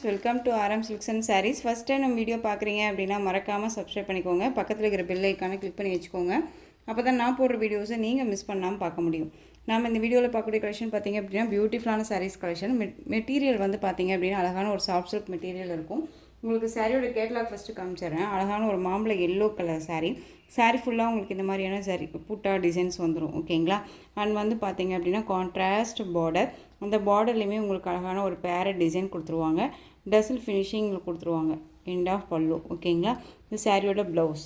Welcome to RM silks and saris. First time நம்ம video பார்க்குறீங்க அப்படின்னா மறக்காமல் சப்ஸ்கிரைப் பண்ணிக்கோங்க. பக்கத்தில் இருக்கிற பெல் ஐக்கானை கிளிக் பண்ணி வச்சுக்கோங்க. அப்போ தான் நான் போடுற வீடியோஸை நீங்கள் மிஸ் பண்ணாமல் பார்க்க முடியும். நம்ம இந்த வீடியோவில் பார்க்கக்கூடிய கலெக்ஷன் பார்த்திங்க அப்படின்னா பியூட்டிஃபுல்லான சாரீஸ் கலெக்ஷன். மெட்டீரியல் வந்து பார்த்திங்க அப்படின்னா அழகான ஒரு சாஃப்ட் சில்க் மெட்டீரியல் இருக்கும். உங்களுக்கு சாரியோட கேட்லாக் ஃபஸ்ட்டு காமிச்சிடுறேன். அழகான ஒரு மாம்பழ எல்லோ கலர் சாரீ ஃபுல்லாக உங்களுக்கு இந்த மாதிரியான சாரீ பூட்டா டிசைன்ஸ் வந்துடும். ஓகேங்களா. அண்ட் வந்து பார்த்திங்க அப்படின்னா கான்ட்ராஸ்ட் பார்டர். அந்த பார்டர்லேயுமே உங்களுக்கு அழகான ஒரு பேரட் டிசைன் கொடுத்துருவாங்க. டசில் ஃபினிஷிங்கில் கொடுத்துருவாங்க. எண்ட் ஆஃப் பல்லு. ஓகேங்களா. இந்த சாரியோட ப்ளவுஸ்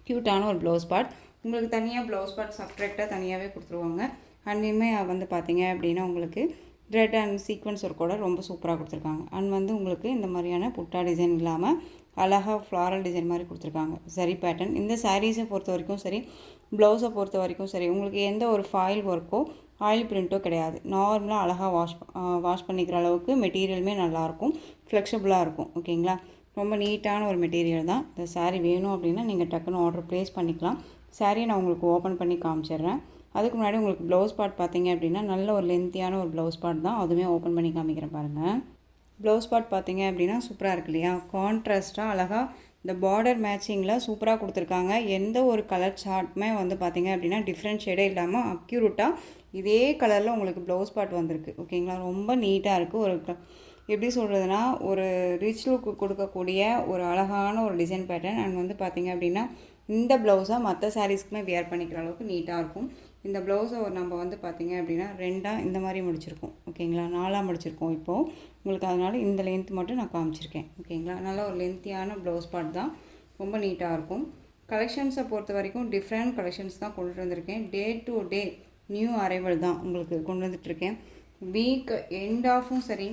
க்யூட்டான ஒரு ப்ளவுஸ் பார்ட். உங்களுக்கு தனியாக ப்ளவுஸ் பார்ட் செப்ரேட்டாக தனியாகவே கொடுத்துருவாங்க. அண்டையுமே வந்து பார்த்திங்க அப்படின்னா உங்களுக்கு த்ரெட் அண்ட் சீக்வன்ஸ் ஒர்க்கோட ரொம்ப சூப்பராக கொடுத்துருக்காங்க. அண்ட் வந்து உங்களுக்கு இந்த மாதிரியான புட்டா டிசைன் இல்லாமல் அழகாக ஃப்ளாரல் டிசைன் மாதிரி கொடுத்துருக்காங்க. சரி பேட்டர்ன். இந்த சாரீஸை பொறுத்த வரைக்கும் சரி, ப்ளவுஸை பொறுத்த வரைக்கும் சரி, உங்களுக்கு எந்த ஒரு ஃபாயில் ஒர்க்கோ ஆயில் பிரிண்ட்டோ கிடையாது. நார்மலாக அழகாக வாஷ் பண்ணிக்கிற அளவுக்கு மெட்டீரியலுமே நல்லாயிருக்கும், ஃப்ளெக்சிபிளாக இருக்கும். ஓகேங்களா. ரொம்ப நீட்டான ஒரு மெட்டீரியல் தான். இந்த சாரீ வேணும் அப்படின்னா நீங்கள் டக்குன்னு ஆர்டர் ப்ளேஸ் பண்ணிக்கலாம். சாரியை நான் உங்களுக்கு ஓப்பன் பண்ணி காமிச்சிடுறேன். அதுக்கு முன்னாடி உங்களுக்கு ப்ளவுஸ் பார்ட் பார்த்தீங்க அப்படின்னா நல்ல ஒரு லென்த்தியான ஒரு ப்ளவுஸ் பார்ட் தான். அதுவுமே ஓப்பன் பண்ணி காமிக்கிறேன் பாருங்கள். ப்ளவுஸ் பார்ட் பார்த்தீங்க அப்படின்னா சூப்பராக இருக்கு இல்லையா. கான்ட்ராஸ்ட்டாக அழகாக இந்த பார்டர் மேட்சிங்கில் சூப்பராக கொடுத்துருக்காங்க. எந்த ஒரு கலர் சார்ட்டுமே வந்து பார்த்திங்க அப்படின்னா டிஃப்ரெண்ட் ஷேடே இல்லாமல் அக்யூரேட்டாக இதே கலரில் உங்களுக்கு ப்ளவுஸ் பார்ட் வந்திருக்கு. ஓகேங்களா. ரொம்ப நீட்டாக இருக்குது. ஒரு எப்படி சொல்கிறதுனா ஒரு ரிச் லுக்கு கொடுக்கக்கூடிய ஒரு அழகான ஒரு டிசைன் பேட்டர்ன். அண்ட் வந்து பார்த்திங்க அப்படின்னா இந்த ப்ளவுஸாக மற்ற சாரீஸ்க்குமே வியர் பண்ணிக்கிற அளவுக்கு நீட்டாக இருக்கும். இந்த ப்ளவுஸை நம்ம வந்து பார்த்திங்க அப்படின்னா ரெண்டாக இந்த மாதிரி முடிச்சிருக்கோம். ஓகேங்களா. 4ஆக முடிச்சிருக்கோம் இப்போது உங்களுக்கு. அதனால் இந்த லென்த் மட்டும் நான் காமிச்சிருக்கேன். ஓகேங்களா. நல்ல ஒரு லென்த்தியான ப்ளவுஸ் பார்ட் தான். ரொம்ப நீட்டாக இருக்கும். கலெக்ஷன்ஸை பொறுத்த வரைக்கும் டிஃப்ரெண்ட் கலெக்ஷன்ஸ் தான் கொண்டுட்டு வந்திருக்கேன். Day to day new arrival தான் உங்களுக்கு கொண்டு வந்துட்டுருக்கேன். வீக் எண்ட் ஆஃபும் சரி,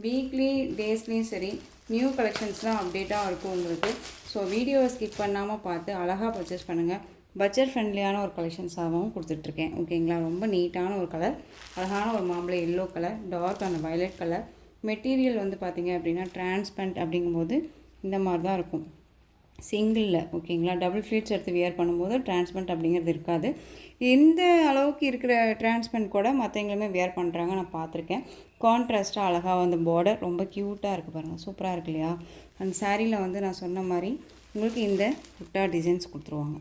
வீக்லி டேஸ்லேயும் சரி, நியூ கலெக்ஷன்ஸ்லாம் அப்டேட்டாக இருக்கும் உங்களுக்கு. ஸோ வீடியோவை ஸ்கிப் பண்ணாமல் பார்த்து அழகாக பர்ச்சேஸ் பண்ணுங்கள். பட்ஜெட் ஃப்ரெண்ட்லியான ஒரு கலெக்ஷன்ஸாகவும் கொடுத்துட்ருக்கேன். ஓகேங்களா. ரொம்ப நீட்டான ஒரு கலர், அழகான ஒரு மாம்பழ yellow colour, dark and violet colour. Material வந்து பார்த்திங்க அப்படின்னா டிரான்ஸ்பரண்ட் அப்படிங்கும்போது இந்த மாதிரி தான் இருக்கும் சிங்கிளில். ஓகேங்களா. டபுள் ஃப்ளீட்ஸ் எடுத்து வியர் பண்ணும்போது டிரான்ஸ்பரண்ட் அப்படிங்கிறது இருக்காது. இந்த அளவுக்கு இருக்கிற டிரான்ஸ்பரண்ட் கூட மற்றவங்களுமே வியர் பண்ணுறாங்க, நான் பார்த்துருக்கேன். கான்ட்ராஸ்ட்டாக அழகாக வந்து பார்டர் ரொம்ப க்யூட்டாக இருக்குது பாருங்கள். சூப்பராக இருக்கு இல்லையா. அந்த சாரியில் வந்து நான் சொன்ன மாதிரி உங்களுக்கு இந்த புட்டா டிசைன்ஸ் கொடுத்துருவாங்க.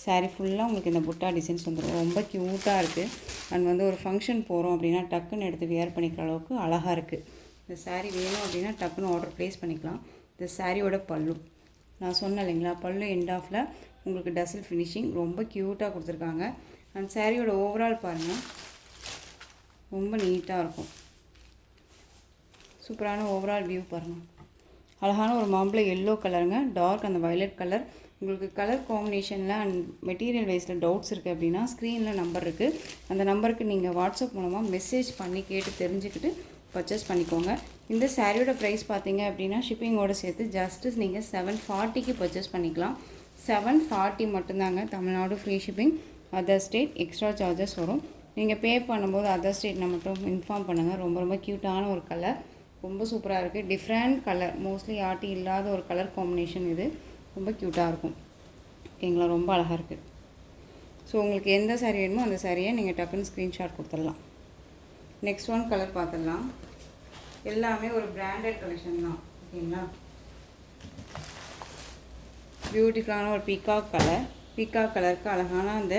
சாரீ ஃபுல்லாக உங்களுக்கு இந்த புட்டா டிசைன்ஸ் வந்துடும். ரொம்ப க்யூட்டாக இருக்குது. அண்ட் வந்து ஒரு ஃபங்க்ஷன் போகிறோம் அப்படின்னா டக்குன்னு எடுத்து வியர் பண்ணிக்கிற அளவுக்கு அழகாக இருக்குது. இந்த சாரீ வேணும் அப்படின்னா டக்குன்னு ஆர்டர் ப்ளேஸ் பண்ணிக்கலாம். இந்த சாரியோட பல்லு நான் சொன்னேன் இல்லைங்களா, பல்லு எண்ட் ஆஃபில் உங்களுக்கு டசில் ஃபினிஷிங் ரொம்ப க்யூட்டாக கொடுத்துருக்காங்க. அண்ட் சாரியோட ஓவரால் பாருங்கள், ரொம்ப நீட்டாக இருக்கும். சூப்பரான ஓவரால் வியூ பாருங்கள். அழகான ஒரு மாம்பழ எல்லோ கலருங்க, டார்க் அந்த வயலட் கலர். உங்களுக்கு கலர் காம்பினேஷனில் அண்ட் மெட்டீரியல் வைஸில் டவுட்ஸ் இருக்குது அப்படின்னா ஸ்க்ரீனில் நம்பர் இருக்குது. அந்த நம்பருக்கு நீங்கள் வாட்ஸ்அப் மூலமாக மெசேஜ் பண்ணி கேட்டு தெரிஞ்சுக்கிட்டு பர்ச்சேஸ் பண்ணிக்கோங்க. இந்த சாரியோட ப்ரைஸ் பார்த்தீங்க அப்படின்னா ஷிப்பிங்கோடு சேர்த்து ஜஸ்ட்டு நீங்கள் 740க்கு பர்ச்சேஸ் பண்ணிக்கலாம். 740 மட்டும்தாங்க. Tamil Nadu free shipping. Other state extra charges வரும். நீங்கள் பே பண்ணும்போது அதர் ஸ்டேட்னா மட்டும் இன்ஃபார்ம் பண்ணுங்கள். ரொம்ப ரொம்ப க்யூட்டான ஒரு கலர், ரொம்ப சூப்பராக இருக்குது. டிஃப்ரெண்ட் கலர், மோஸ்ட்லி ஆர்டி இல்லாத ஒரு கலர் காம்பினேஷன் இது. ரொம்ப க்யூட்டாக இருக்கும். ஓகேங்களா. ரொம்ப அழகாக இருக்குது. ஸோ உங்களுக்கு எந்த சாரீ வேணுமோ அந்த சாரியை நீங்கள் டக்குன்னு ஸ்க்ரீன்ஷாட் கொடுத்துடலாம். நெக்ஸ்ட் ஒன் கலர் பார்த்துடலாம். எல்லாமே ஒரு பிராண்டட் கலெக்ஷன் தான். ஓகேங்களா. பியூட்டிஃபுல்லான ஒரு பீகாக் கலர். பீகாக் கலருக்கு அழகான அந்த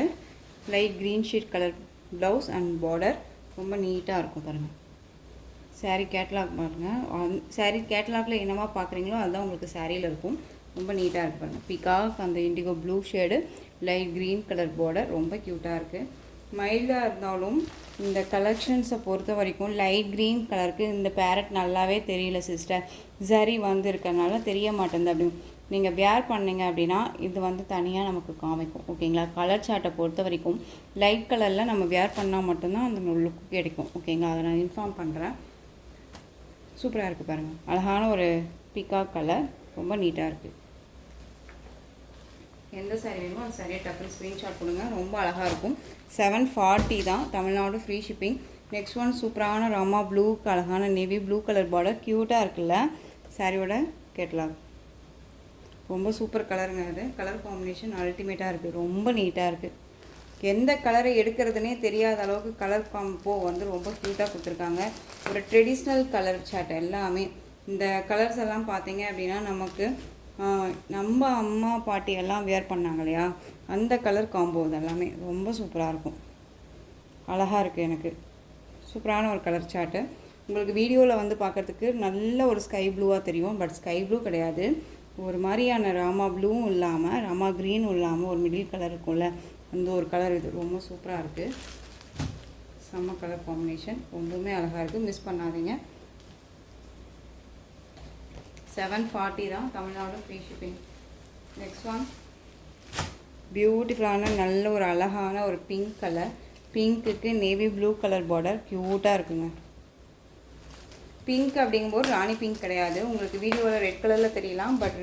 light green sheet colour blouse and border ரொம்ப நீட்டாக இருக்கும் பாருங்கள். சாரீ கேட்லாக் பாருங்கள். சாரீ கேட்லாகில் என்னமா பார்க்குறீங்களோ அதுதான் உங்களுக்கு சாரியில் இருக்கும். ரொம்ப நீட்டாக இருக்குது பாருங்கள். பீகாக் அந்த indigo blue shade, light green colour border ரொம்ப க்யூட்டாக இருக்குது. மைல்டாக இருந்தாலும் இந்த கலெக்ஷன்ஸை பொறுத்த வரைக்கும் லைட் க்ரீன் கலருக்கு இந்த பேரட் நல்லாவே தெரியல சிஸ்டர். சரி வந்து இருக்கிறனால தெரிய மாட்டேங்குது. அப்படி நீங்கள் வியர் பண்ணிங்க அப்படின்னா இது வந்து தனியாக நமக்கு காமிக்கும். ஓகேங்களா. கலர் சார்ட்டை பொறுத்த வரைக்கும் லைட் கலரில் நம்ம வியர் பண்ணால் மட்டும்தான் அந்த லுக்கு கிடைக்கும். ஓகேங்களா. அதை நான் இன்ஃபார்ம் பண்ணுறேன். சூப்பராக இருக்குது பாருங்கள். அழகான ஒரு பீகாக் கலர், ரொம்ப நீட்டாக இருக்குது. எந்த சாரீ வேணுமோ அந்த சாரியை டக்குனு ஸ்க்ரீன்ஷாட் கொடுங்க. ரொம்ப அழகாக இருக்கும். 740 தான். Tamil Nadu free shipping. Next one சூப்பரான ராமா ப்ளூக்கு அழகான நேவி ப்ளூ கலர் பார்டர் க்யூட்டாக இருக்குல்ல. சாரியோட கேட்லாக் ரொம்ப சூப்பர் கலருங்க. அது கலர் காம்பினேஷன் அல்டிமேட்டாக இருக்குது. ரொம்ப நீட்டாக இருக்குது. எந்த கலரை எடுக்கிறதுனே தெரியாத அளவுக்கு கலர் காம்போ வந்து ரொம்ப க்யூட்டாக கொடுத்துருக்காங்க. ஒரு ட்ரெடிஷ்னல் கலர் சார்ட் எல்லாமே இந்த கலர்ஸ் எல்லாம் பார்த்தீங்க அப்படின்னா நமக்கு நம்ம அம்மா பாட்டி எல்லாம் வேர் பண்ணாங்க இல்லையா, அந்த கலர் காம்போ இது எல்லாமே ரொம்ப சூப்பராக இருக்கும். அழகாக இருக்குது. எனக்கு சூப்பரான ஒரு கலர் சார்ட்டு. உங்களுக்கு வீடியோவில் வந்து பார்க்குறதுக்கு நல்ல ஒரு ஸ்கை ப்ளூவாக தெரியும், பட் ஸ்கை ப்ளூ கிடையாது. ஒரு மாதிரியான ராமா ப்ளூவும் இல்லாமல் ராமா க்ரீனும் இல்லாமல் ஒரு மிடில் கலர் இருக்கும்ல, அந்த ஒரு கலர் இது ரொம்ப சூப்பராக இருக்குது. செம்ம கலர் காம்பினேஷன், ரொம்பவுமே அழகாக இருக்குது. மிஸ் பண்ணாதீங்க. 740 தான், Tamil Nadu free shipping. Next one பியூட்டிஃபுல்லான நல்ல ஒரு அழகான ஒரு pink colour. பிங்க்குக்கு navy blue colour border க்யூட்டாக இருக்குங்க. பிங்க் அப்படிங்கும்போது ராணி பிங்க் கிடையாது. உங்களுக்கு வீடியோவில் ரெட் கலரில் தெரியலாம், பட்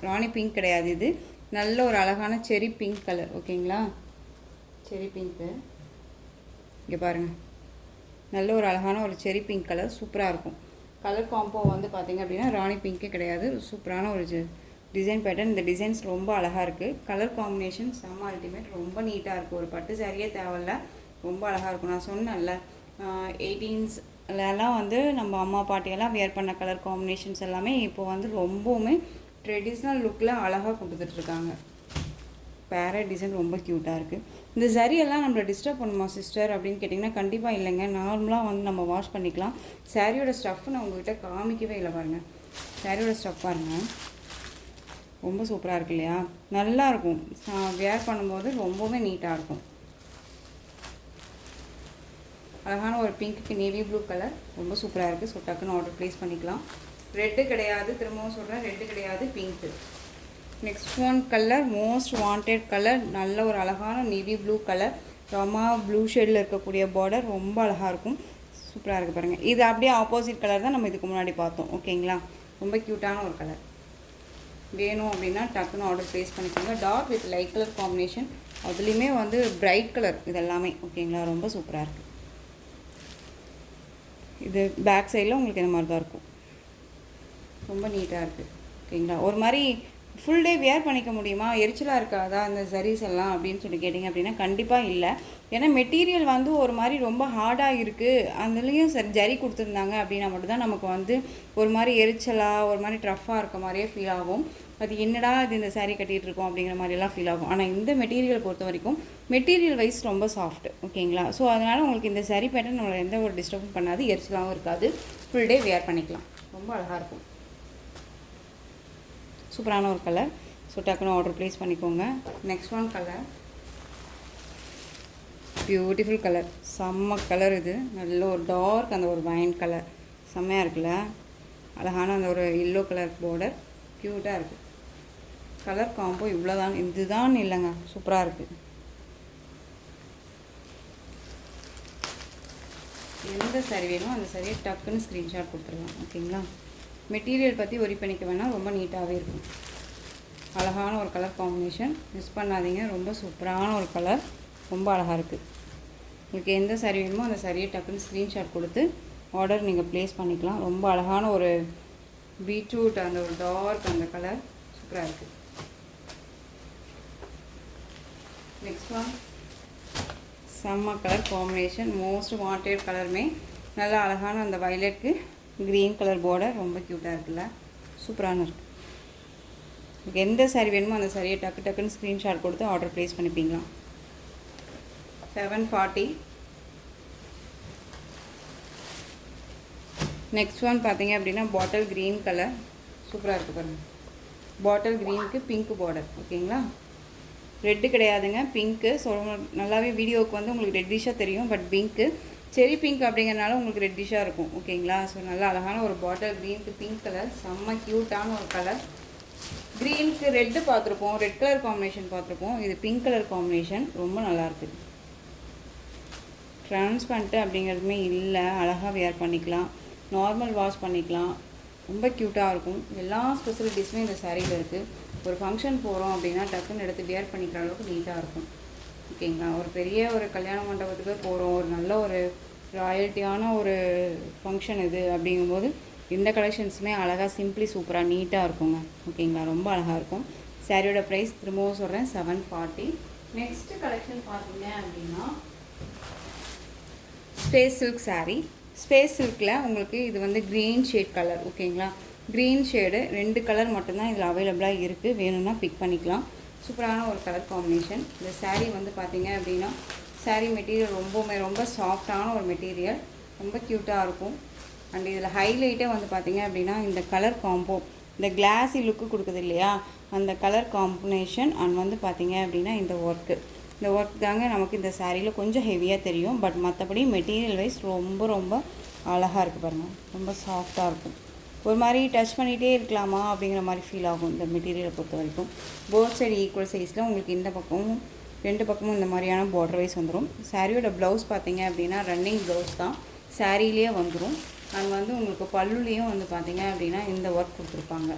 ராணி பிங்க் கிடையாது. இது நல்ல ஒரு அழகான செரி பிங்க் கலர். ஓகேங்களா, செரி பிங்க்கு இங்கே பாருங்கள், நல்ல ஒரு அழகான ஒரு செரி பிங்க் கலர் சூப்பராக இருக்கும். கலர் காம்போ வந்து பார்த்திங்க அப்படின்னா ராணி பிங்க்கே கிடையாது. சூப்பரான ஒரு டிசைன் பேட்டர்ன். இந்த டிசைன்ஸ் ரொம்ப அழகாக இருக்குது. கலர் காம்பினேஷன் செம்ம அல்டிமேட், ரொம்ப நீட்டாக இருக்குது. ஒரு பட்டு சாரியே தேவையில்ல, ரொம்ப அழகாக இருக்கும். நான் சொன்னேன்ல 18ஸ்லாம் வந்து நம்ம அம்மா பாட்டியெல்லாம் வேர் பண்ண கலர் காம்பினேஷன்ஸ் எல்லாமே இப்போ வந்து ரொம்பவுமே ட்ரெடிஷ்னல் லுக்கில் அழகாக கொடுத்துட்ருக்காங்க. பேரட் டிசைன் ரொம்ப க்யூட்டாக இருக்குது. இந்த சரியெல்லாம் நம்மளை டிஸ்டர்ப் பண்ணுமா சிஸ்டர் அப்படின்னு கேட்டிங்கன்னா கண்டிப்பாக இல்லைங்க. நார்மலாக வந்து நம்ம வாஷ் பண்ணிக்கலாம். சாரியோட ஸ்டஃப் நான் உங்கள்கிட்ட காமிக்கவே இல்லை பாருங்கள். சாரியோட ஸ்டஃப் பாருங்கள், ரொம்ப சூப்பராக இருக்கு இல்லையா, நல்லாயிருக்கும். வேர் பண்ணும்போது ரொம்பவே நீட்டாக இருக்கும். அழகான ஒரு பிங்க்குக்கு நேவி ப்ளூ கலர் ரொம்ப சூப்பராக இருக்குது. ஸோ டக்குன்னு ஆர்டர் ப்ளேஸ் பண்ணிக்கலாம். ரெட்டு கிடையாது, திரும்பவும் சொல்கிறேன், ரெட்டு கிடையாது, pink. Next one colour most wanted colour, நல்ல ஒரு அழகான நேவி ப்ளூ கலர், ரொமா ப்ளூ ஷேடில் இருக்கக்கூடிய பார்டர் ரொம்ப அழகாக இருக்கும். சூப்பராக இருக்குது பாருங்கள். இது அப்படியே ஆப்போசிட் கலர் தான் நம்ம இதுக்கு முன்னாடி பார்த்தோம். ஓகேங்களா, ரொம்ப க்யூட்டான ஒரு கலர். வேணும் அப்படின்னா டக்குன்னு ஆர்டர் ப்ளேஸ் பண்ணிக்கோங்க. Dark with light colour combination, அதுலேயுமே வந்து பிரைட் கலர் இதெல்லாமே. ஓகேங்களா, ரொம்ப சூப்பராக இருக்குது. இது பேக் சைடில் உங்களுக்கு இந்த மாதிரி தான் இருக்கும். ரொம்ப நீட்டாக இருக்குது. ஓகேங்களா, ஒரு மாதிரி ஃபுல் டே வேர் பண்ணிக்க முடியுமா, எரிச்சலாக இருக்காதா அந்த சரீஸ் எல்லாம் அப்படின்னு சொல்லி கேட்டிங்க அப்படின்னா கண்டிப்பாக இல்லை. ஏன்னா மெட்டீரியல் வந்து ஒரு மாதிரி ரொம்ப ஹார்டாக இருக்குது, அதுலேயும் சரி ஜரி கொடுத்துருந்தாங்க அப்படின்னா மட்டும்தான் நமக்கு வந்து ஒரு மாதிரி எரிச்சலாக ஒரு மாதிரி ட்ரஃப்பாக இருக்க மாதிரியே ஃபீல் ஆகும். அது என்னடா இது இந்த சாரீ கட்டிகிட்டு இருக்கோம் அப்படிங்கிற மாதிரிலாம் ஃபீல் ஆகும். ஆனால் இந்த மெட்டீரியல் பொறுத்த வரைக்கும் மெட்டீரியல் வைஸ் ரொம்ப சாஃப்ட். ஓகேங்களா, ஸோ அதனால் உங்களுக்கு இந்த சாரீ பேட்டர்ன் நம்மளை எந்த ஒரு டிஸ்டர்பும் பண்ணாது, எரிச்சலாகவும் இருக்காது. ஃபுல் டே வேர் பண்ணிக்கலாம், ரொம்ப அழகாக இருக்கும். சூப்பரான ஒரு கலர். ஸோ டக்குன்னு ஆர்டர் ப்ளேஸ் பண்ணிக்கோங்க. Next one colour beautiful colour, செம்ம கலர். இது நல்ல ஒரு டார்க் அந்த ஒரு வைன் கலர் செம்மையாக இருக்குல்ல, அழகான அந்த ஒரு எல்லோ கலர் பார்டர் க்யூட்டாக இருக்குது. கலர் காம்போ இவ்வளோதான், இதுதான் இல்லைங்க, சூப்பராக இருக்குது. எந்த சாரி வேணுமோ அந்த சாரியை டக்குன்னு ஸ்க்ரீன்ஷாட் கொடுத்துடலாம். ஓகேங்களா, மெட்டீரியல் பற்றி ஒரி பண்ணிக்க வேணாம், ரொம்ப நீட்டாகவே இருக்கும். அழகான ஒரு கலர் காம்பினேஷன், மிஸ் பண்ணாதீங்க. ரொம்ப சூப்பரான ஒரு கலர், ரொம்ப அழகாக இருக்குது. உங்களுக்கு எந்த சாரி வேணுமோ அந்த சாரியை டக்குன்னு ஸ்க்ரீன்ஷாட் கொடுத்து ஆர்டர் நீங்கள் ப்ளேஸ் பண்ணிக்கலாம். ரொம்ப அழகான ஒரு பீட்ரூட் அந்த ஒரு டார்க் அந்த கலர் சூப்பராக இருக்குது. நெக்ஸ்ட் ஒன் செம்ம கலர் காம்பினேஷன், மோஸ்ட் வாண்டட் கலருமே. நல்லா அழகான அந்த வயலட்டுக்கு க்ரீன் கலர் பார்டர் ரொம்ப க்யூட்டாக இருக்குல்ல, சூப்பரான இருக்குது. உங்களுக்கு எந்த சாரி வேணுமோ அந்த சாரியை டக்குன்னு ஸ்க்ரீன்ஷாட் கொடுத்து ஆர்டர் ப்ளேஸ் பண்ணிப்பீங்களா. 740. நெக்ஸ்ட் ஒன் பார்த்தீங்க அப்படின்னா பாட்டில் க்ரீன் கலர் சூப்பராக இருக்குது பாருங்கள். பாட்டில் க்ரீனுக்கு பிங்க் பார்டர். ஓகேங்களா, ரெட்டு கிடையாதுங்க, பிங்க்கு. ஸோ நல்லாவே வீடியோவுக்கு வந்து உங்களுக்கு ரெட்டிஷாக தெரியும், பட் பிங்க்கு செரி பிங்க் அப்படிங்கிறனால உங்களுக்கு ரெட்டிஷாக இருக்கும். ஓகேங்களா, ஸோ நல்லா அழகான ஒரு பாட்டில் க்ரீனுக்கு பிங்க் கலர் செம்ம க்யூட்டான ஒரு கலர். க்ரீனுக்கு ரெட்டு பார்த்துருப்போம், ரெட் கலர் காம்பினேஷன் பார்த்துருப்போம், இது பிங்க் கலர் காம்பினேஷன் ரொம்ப நல்லாயிருக்கு. ட்ரான்ஸ்பரண்ட்டு அப்படிங்கிறதுமே இல்லை, அழகாக வேர் பண்ணிக்கலாம், நார்மல் வாஷ் பண்ணிக்கலாம், ரொம்ப க்யூட்டாக இருக்கும். எல்லா ஸ்பெசிலிட்டிஸுமே இந்த சாரியில் இருக்குது. ஒரு ஃபங்க்ஷன் போகிறோம் அப்படின்னா டக்குன்னு எடுத்து வேர் பண்ணிக்கிற அளவுக்கு நீட்டாக இருக்கும். ஓகேங்களா, ஒரு பெரிய ஒரு கல்யாண மண்டபத்துக்கு போகிறோம், ஒரு நல்ல ஒரு ராயல்ட்டியான ஒரு ஃபங்க்ஷன் இது அப்படிங்கும்போது இந்த கலெக்ஷன்ஸுமே அழகாக சிம்பிளி சூப்பராக நீட்டாக இருக்குங்க. ஓகேங்களா, ரொம்ப அழகாக இருக்கும். சாரியோட ப்ரைஸ் திரும்பவும் சொல்கிறேன் 740. நெக்ஸ்ட்டு கலெக்ஷன் பார்த்தீங்க அப்படின்னா ஸ்பேஸ் சில்க் சாரீ. ஸ்பேஸ் சில்கில் உங்களுக்கு இது வந்து க்ரீன் ஷேட் கலர். ஓகேங்களா, க்ரீன் ஷேடு 2 கலர் மட்டும்தான் இதில் அவைலபிளாக இருக்குது. வேணும்னா பிக் பண்ணிக்கலாம். சூப்பரான ஒரு கலர் காம்பினேஷன். இந்த சாரீ வந்து பார்த்திங்க அப்படின்னா சாரீ மெட்டீரியல் ரொம்ப சாஃப்டான ஒரு மெட்டீரியல், ரொம்ப க்யூட்டாக இருக்கும். அண்ட் இதில் ஹைலைட்டே வந்து பார்த்திங்க அப்படின்னா இந்த கலர் காம்போ, இந்த கிளாஸி லுக்கு கொடுக்குது இல்லையா, அந்த கலர் காம்பினேஷன். அண்ட் வந்து பார்த்திங்க அப்படின்னா இந்த ஒர்க் தாங்க நமக்கு இந்த சாரியில் கொஞ்சம் ஹெவியாக தெரியும். பட் மற்றபடி மெட்டீரியல் வைஸ் ரொம்ப அழகாக இருக்குது பாருங்கள். ரொம்ப சாஃப்டாக இருக்கும். ஒரு மாதிரி டச் பண்ணிகிட்டே இருக்கலாமா அப்படிங்கிற மாதிரி ஃபீல் ஆகும் இந்த மெட்டீரியலை பொறுத்த வரைக்கும். போத் சைடு ஈக்குவல் சைஸில் உங்களுக்கு இந்த பக்கமும் 2 பக்கமும் இந்த மாதிரியான பார்டர் வைஸ் வந்துடும். சாரியோட ப்ளவுஸ் பார்த்திங்க அப்படின்னா ரன்னிங் ப்ளவுஸ் தான், சாரிலேயே வந்துடும். அண்ட் வந்து உங்களுக்கு பல்லுலேயும் வந்து பார்த்திங்க அப்படின்னா இந்த ஒர்க் கொடுத்துருப்பாங்க.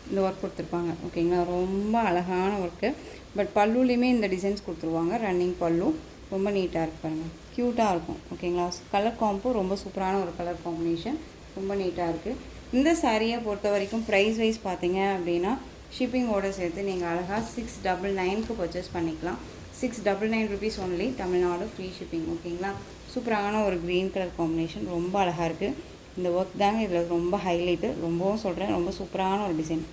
இந்த ஒர்க் கொடுத்துருப்பாங்க. ஓகேங்களா, ரொம்ப அழகான ஒர்க்கு. பட் பல்லுலேயுமே இந்த டிசைன்ஸ் கொடுத்துருவாங்க. ரன்னிங் பல்லு ரொம்ப நீட்டாக இருக்கு பாருங்கள், க்யூட்டாக இருக்கும். ஓகேங்களா, கலர் காம்போ ரொம்ப சூப்பரான ஒரு கலர் காம்பினேஷன், ரொம்ப நீட்டாக இருக்குது. இந்த சாரியை பொறுத்த வரைக்கும் ப்ரைஸ் வைஸ் பார்த்தீங்க அப்படின்னா ஷிப்பிங்கோடு சேர்த்து நீங்கள் அழகாக 699க்கு பர்ச்சேஸ் பண்ணிக்கலாம். 699 rupees only, Tamil Nadu free shipping. ஓகேங்களா, சூப்பரான ஒரு க்ரீன் கலர் காம்பினேஷன், ரொம்ப அழகாக இருக்குது. இந்த ஒர்க் தாங்க இதில் ரொம்ப ஹைலைட்டு. ரொம்பவும் சொல்கிறேன், ரொம்ப சூப்பரான ஒரு டிசைன்.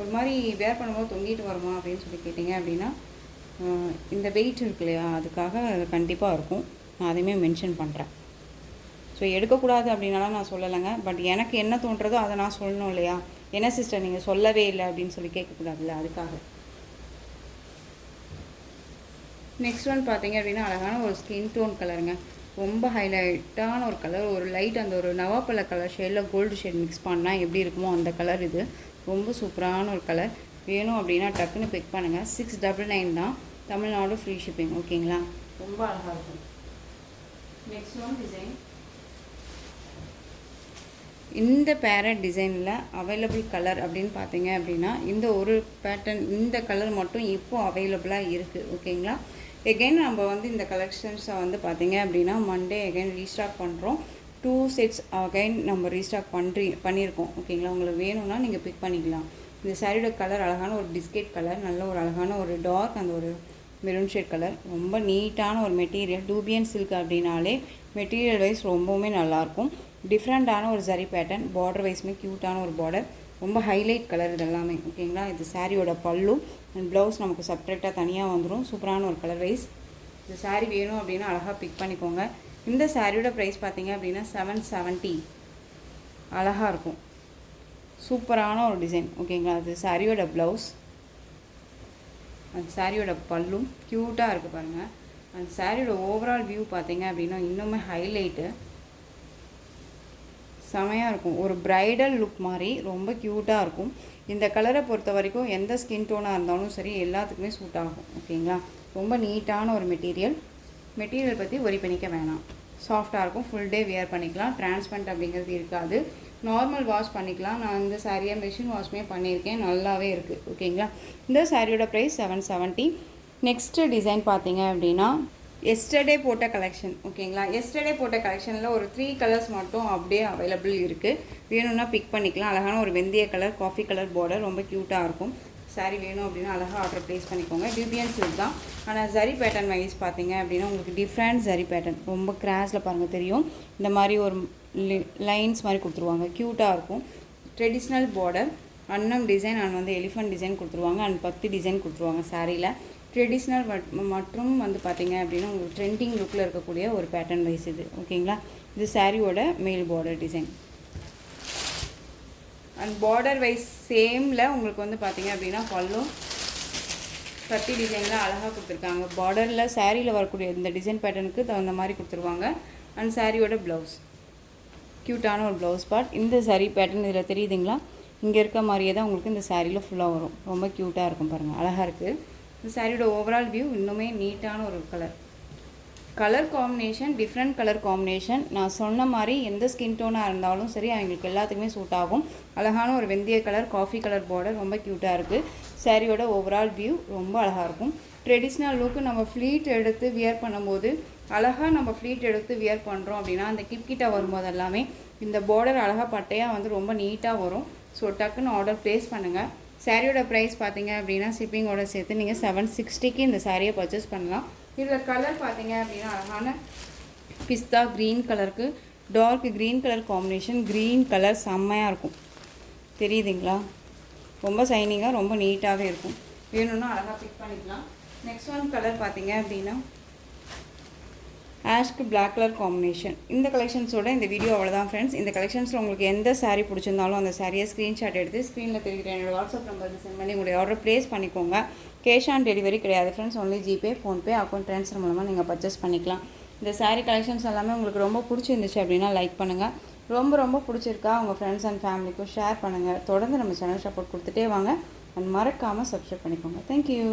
ஒரு மாதிரி வேர் பண்ணும்போது தொங்கிட்டு வருமா அப்படின்னு சொல்லி கேட்டிங்க அப்படின்னா இந்த வெயிட் இருக்கு இல்லையா, அதுக்காக கண்டிப்பாக இருக்கும். நான் அதையுமே மென்ஷன் பண்ணுறேன். ஸோ எடுக்கக்கூடாது அப்படின்னாலும் நான் சொல்லலைங்க. பட் எனக்கு என்ன தோன்றதோ அதை நான் சொல்லணும் இல்லையா. என்ன சிஸ்டர் நீங்கள் சொல்லவே இல்லை அப்படின்னு சொல்லி கேட்கக்கூடாதுல்ல, அதுக்காக. நெக்ஸ்ட் ஒன் பார்த்தீங்க அப்படின்னா அழகான ஒரு ஸ்கின் டோன் கலருங்க. ரொம்ப ஹைலைட்டான ஒரு கலர், ஒரு லைட் அந்த ஒரு நவாப்பழ கலர் ஷேடில் கோல்டு ஷேட் மிக்ஸ் பண்ணால் எப்படி இருக்குமோ அந்த கலர் இது. ரொம்ப சூப்பரான ஒரு கலர். வேணும் அப்படின்னா டக்குன்னு பிக் பண்ணுங்கள். 699 தான், தமிழ்நாடு ஃப்ரீ ஷிப்பிங். ஓகேங்களா, ரொம்ப அழகாக இருக்கும். Next one design. இந்த பேரட் டிசைனில் அவைலபிள் கலர் அப்படின்னு பார்த்தீங்க அப்படின்னா இந்த ஒரு பேட்டர்ன், இந்த கலர் மட்டும் இப்போது அவைலபிளாக இருக்குது. ஓகேங்களா, எகெயின் நம்ம வந்து இந்த கலெக்ஷன்ஸை வந்து பார்த்தீங்க அப்படின்னா மண்டே எகெயின் ரீஸ்டாக் பண்ணுறோம். 2 செட்ஸ் அகைன் நம்ம ரீஸ்டாக் பண்ணியிருக்கோம். ஓகேங்களா, உங்களுக்கு வேணும்னா நீங்கள் பிக் பண்ணிக்கலாம். இந்த சாரியோட கலர் அழகான ஒரு பிஸ்கெட் கலர், நல்ல ஒரு அழகான ஒரு டார்க் அந்த ஒரு மெரூன் ஷேட் கலர். ரொம்ப நீட்டான ஒரு மெட்டீரியல். டூபியன் சில்க் அப்படின்னாலே மெட்டீரியல் வைஸ் ரொம்பவுமே நல்லாயிருக்கும். டிஃப்ரெண்ட்டான ஒரு சரி பேட்டர்ன், பார்டர் வைஸுமே க்யூட்டான ஒரு பார்டர், ரொம்ப ஹைலைட் கலர் இது எல்லாமே. ஓகேங்களா, இது சாரியோட பல்லு அண்ட் ப்ளவுஸ் நமக்கு செப்ரேட்டாக தனியாக வந்துடும். சூப்பரான ஒரு கலர் வைஸ். இந்த சாரீ வேணும் அப்படின்னா அழகாக பிக் பண்ணிக்கோங்க. இந்த சாரியோட ப்ரைஸ் பார்த்தீங்க அப்படின்னா 770. அழகாக இருக்கும், சூப்பரான ஒரு டிசைன். ஓகேங்களா, அது சாரியோட ப்ளவுஸ் அந்த சாரியோட பல்லும் க்யூட்டாக இருக்குது பாருங்கள். அந்த சாரியோட ஓவரால் வியூ பார்த்தீங்க அப்படின்னா இன்னுமே ஹைலைட்டு செமையாக இருக்கும். ஒரு ப்ரைடல் லுக் மாதிரி ரொம்ப க்யூட்டாக இருக்கும். இந்த கலரை பொறுத்த வரைக்கும் எந்த ஸ்கின் டோனாக இருந்தாலும் சரி எல்லாத்துக்குமே சூட் ஆகும். ஓகேங்களா, ரொம்ப நீட்டான ஒரு மெட்டீரியல் பற்றி ஒரி பண்ணிக்க வேணாம். சாஃப்டாக இருக்கும், ஃபுல் டே வியர் பண்ணிக்கலாம். டிரான்ஸ்பரண்ட் அப்படிங்கிறது இருக்காது, நார்மல் வாஷ் பண்ணிக்கலாம். நான் இந்த சாரியை மிஷின் வாஷ்மே பண்ணியிருக்கேன், நல்லாவே இருக்குது. ஓகேங்களா, இந்த சாரியோட ப்ரைஸ் 770. நெக்ஸ்ட்டு டிசைன் பார்த்தீங்க அப்படின்னா எஸ்டர்டே போட்ட கலெக்ஷன். ஓகேங்களா, எஸ்டர்டே போட்ட கலெக்ஷனில் ஒரு 3 கலர்ஸ் மட்டும் அப்படியே அவைலபிள் இருக்குது. வேணும்னா பிக் பண்ணிக்கலாம். அழகான ஒரு வெந்தய கலர், காஃபி கலர் பார்டர், ரொம்ப க்யூட்டாக இருக்கும். சாரீ வேணும் அப்படின்னா அழகாக ஆர்டர் ப்ளேஸ் பண்ணிக்கோங்க. டியூபியன் சில்க் தான், ஆனால் ஜரி பேட்டர்ன் வைஸ் பார்த்தீங்க அப்படின்னா உங்களுக்கு டிஃப்ரெண்ட் ஜரி பேட்டர்ன். ரொம்ப கிராஸில் பாருங்கள் தெரியும், இந்த மாதிரி ஒரு லைன்ஸ் மாதிரி கொடுத்துருவாங்க, க்யூட்டாக இருக்கும். ட்ரெடிஷ்னல் பார்டர், அன்னம் டிசைன் அண்ட் வந்து எலிஃபண்ட் டிசைன் கொடுத்துருவாங்க. அண்ட் 10 டிசைன் கொடுத்துருவாங்க சாரியில். ட்ரெடிஷ்னல் மற்றும் வந்து பார்த்திங்க அப்படின்னா உங்களுக்கு ட்ரெண்டிங் லுக்கில் இருக்கக்கூடிய ஒரு பேட்டர்ன் வைஸ் இது. ஓகேங்களா, இது சாரியோட மேல் border design. And border wise சேமில் உங்களுக்கு வந்து பார்த்திங்க அப்படின்னா பல்லு 30 டிசைனில் அழகாக கொடுத்துருக்காங்க. பார்டரில் சாரியில் வரக்கூடிய இந்த டிசைன் பேட்டர்னுக்கு தகுந்த மாதிரி கொடுத்துருவாங்க. அண்ட் சாரியோட ப்ளவுஸ் க்யூட்டான ஒரு ப்ளவுஸ் பார்ட். இந்த சாரீ பேட்டர்ன் இதில் தெரியுதுங்களா, இங்கே இருக்க மாதிரியே தான் உங்களுக்கு இந்த சாரியில் ஃபுல்லாக வரும். ரொம்ப க்யூட்டாக இருக்கும் பாருங்கள், அழகாக இருக்குது. இந்த சாரியோட ஓவரால் வியூ இன்னுமே நீட்டான ஒரு colour combination, different colour combination. நான் சொன்ன மாதிரி எந்த ஸ்கின் டோனாக இருந்தாலும் சரி அவங்களுக்கு எல்லாத்துக்குமே சூட் ஆகும். அழகான ஒரு வெந்தய கலர், காஃபி கலர் பார்டர், ரொம்ப க்யூட்டாக இருக்குது. சாரியோட ஓவரால் வியூ ரொம்ப அழகாக இருக்கும். ட்ரெடிஷ்னல் லுக்கு நம்ம ஃப்ளீட் எடுத்து வியர் பண்ணும்போது அழகாக நம்ம ஃப்ளீட் எடுத்து வியர் பண்ணுறோம் அப்படின்னா அந்த கிட்ட வரும்போது எல்லாமே இந்த பார்டர் அழகாக பட்டையாக வந்து ரொம்ப நீட்டாக வரும். ஸோ டக்குன்னு ஆர்டர் ப்ளேஸ் பண்ணுங்கள். சாரியோட ப்ரைஸ் பார்த்தீங்க அப்படின்னா ஷிப்பிங்கோட சேர்த்து நீங்கள் 760க்கு இந்த சாரியை பர்ச்சேஸ் பண்ணலாம். இதில் கலர் பார்த்தீங்க அப்படின்னா அழகான பிஸ்தா க்ரீன் கலருக்கு dark green colour combination. Green colour செம்மையாக இருக்கும், தெரியுதுங்களா? ரொம்ப ஷைனிங்காக ரொம்ப நீட்டாகவே இருக்கும். வேணும்னா அழகாக பிக் பண்ணிக்கலாம். நெக்ஸ்ட் ஒன் கலர் பார்த்தீங்க அப்படின்னா ஆஷ்க்கு பிளாக் கலர் காம்பினேஷன். இந்த கலெக்ஷன்ஸோட இந்த வீடியோ அவ்வளோதான் ஃப்ரெண்ட்ஸ். இந்த கலெக்ஷன்ஸில் உங்களுக்கு எந்த சாரீ பிடிச்சிருந்தாலும் அந்த சாரியை ஸ்க்ரீன்ஷாட் எடுத்து ஸ்க்ரீனில் தெரிவிக்கிற என்னோட வாட்ஸ்அப் நம்பருக்கு சென்ட் பண்ணி உங்களுடைய ஆர்டர் ப்ளேஸ் பண்ணிக்கோங்க. கேஷ் ஆன் டெலிவரி கிடையாது friends, only GPay, PhonePe, account transfer மூலமாக நீங்கள் பர்ச்சேஸ் பண்ணிக்கலாம். இந்த சாரீ கலெக்ஷன்ஸ் எல்லாமே உங்களுக்கு ரொம்ப பிடிச்சிருந்துச்சு அப்படின்னா லைக் பண்ணுங்கள். ரொம்ப பிடிச்சிருக்கா உங்கள் ஃப்ரெண்ட்ஸ் அண்ட் ஃபேமிலிக்கும் ஷேர் பண்ணுங்கள். தொடர்ந்து நம்ம சேனல் சப்போர்ட் கொடுத்துட்டே வாங்க. அண்ட் மறக்காமல் சப்ஸ்கிரைப் பண்ணிக்கோங்க. தேங்க்யூ.